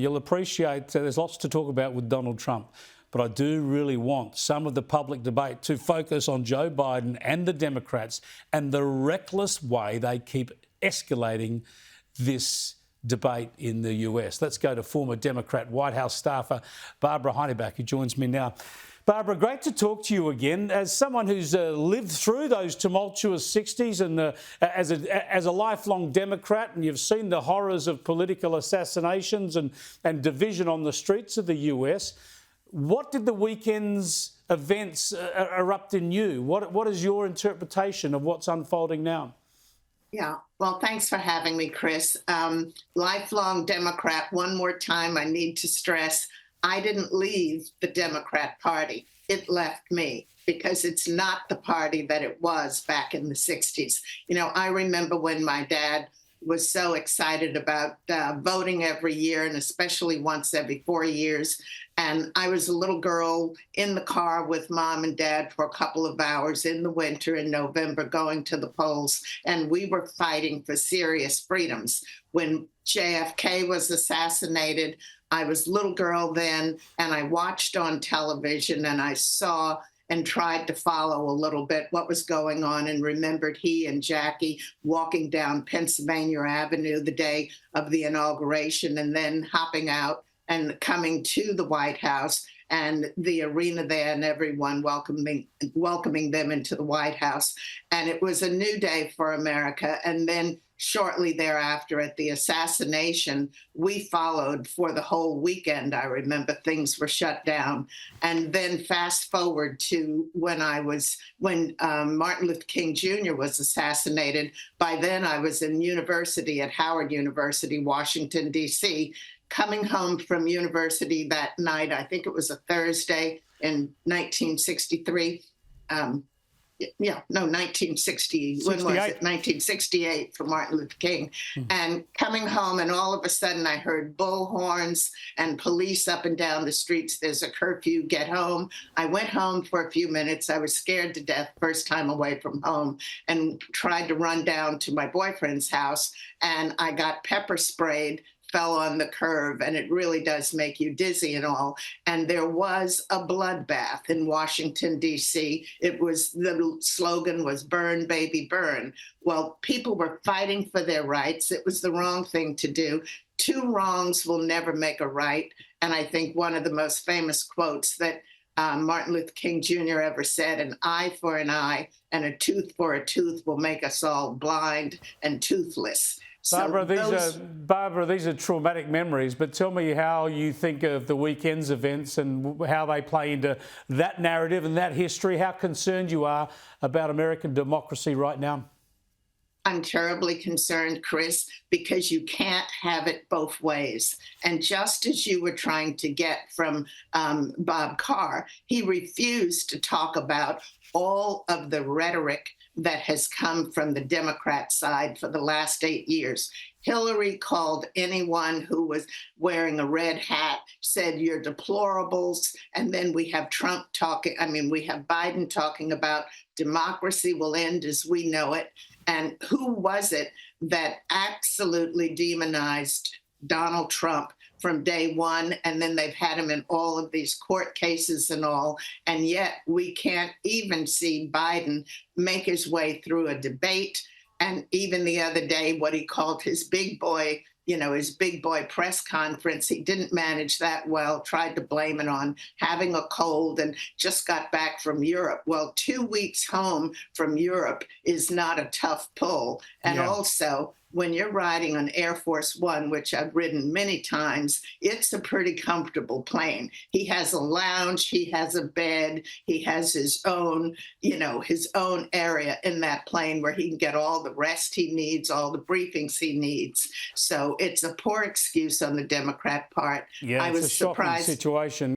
You'll appreciate there's lots to talk about with Donald Trump, but I do really want some of the public debate to focus on Joe Biden and the Democrats and the reckless way they keep escalating this debate in the US. Let's go to former Democrat White House staffer Barbara Heineback, who joins me now. Barbara, great to talk to you again. As someone who's lived through those tumultuous 60s and as a lifelong Democrat, and you've seen the horrors of political assassinations and division on the streets of the US, what did the weekend's events erupt in you? What is your interpretation of what's unfolding now? Yeah, well, thanks for having me, Chris. Lifelong Democrat. One more time, I need to stress, I didn't leave the Democrat Party. It left me because it's not the party that it was back in the 60s. You know, I remember when my dad was so excited about voting every year, and especially once every 4 years. And I was a little girl in the car with mom and dad for a couple of hours in the winter in November going to the polls. And we were fighting for serious freedoms. When JFK was assassinated, I was a little girl then, and I watched on television and I saw and tried to follow a little bit what was going on, and remembered he and Jackie walking down Pennsylvania Avenue the day of the inauguration and then hopping out and coming to the White House and the arena there and everyone welcoming them into the White House. And it was a new day for America. And then shortly thereafter, at the assassination, we followed for the whole weekend. I remember things were shut down. And then fast forward to when Martin Luther King Jr. was assassinated. By then, I was in university at Howard University, Washington, D.C., coming home from university that night. I think it was a Thursday in 1963. 1960, when was it? 1968 for Martin Luther King. And coming home, and all of a sudden I heard bullhorns and police up and down the streets. There's a curfew, get home. I went home for a few minutes. I was scared to death, first time away from home, and tried to run down to my boyfriend's house, and I got pepper sprayed, fell on the curb, and it really does make you dizzy and all. And there was a bloodbath in Washington, D.C. The slogan was "Burn, baby, burn." Well, people were fighting for their rights. It was the wrong thing to do. Two wrongs will never make a right. And I think one of the most famous quotes that Martin Luther King Jr. ever said, "An eye for an eye and a tooth for a tooth will make us all blind and toothless." Barbara, these are traumatic memories, but tell me how you think of the weekend's events and how they play into that narrative and that history, how concerned you are about American democracy right now. I'm terribly concerned, Chris, because you can't have it both ways. And just as you were trying to get from Bob Carr, he refused to talk about all of the rhetoric that has come from the Democrat side for the last 8 years. Hillary called anyone who was wearing a red hat, said you're deplorables. And then we have we have Biden talking about democracy will end as we know it. And who was it that absolutely demonized Donald Trump from day one? And then they've had him in all of these court cases and all. And yet we can't even see Biden make his way through a debate. And even the other day, what he called his big boy press conference, he didn't manage that well, tried to blame it on having a cold and just got back from Europe. Well, 2 weeks home from Europe is not a tough pull. And also, when you're riding on Air Force One, which I've ridden many times, it's a pretty comfortable plane. He has a lounge, he has a bed, he has his own area in that plane where he can get all the rest he needs, all the briefings he needs. So it's a poor excuse on the Democrat part. Yeah, it's a shocking situation.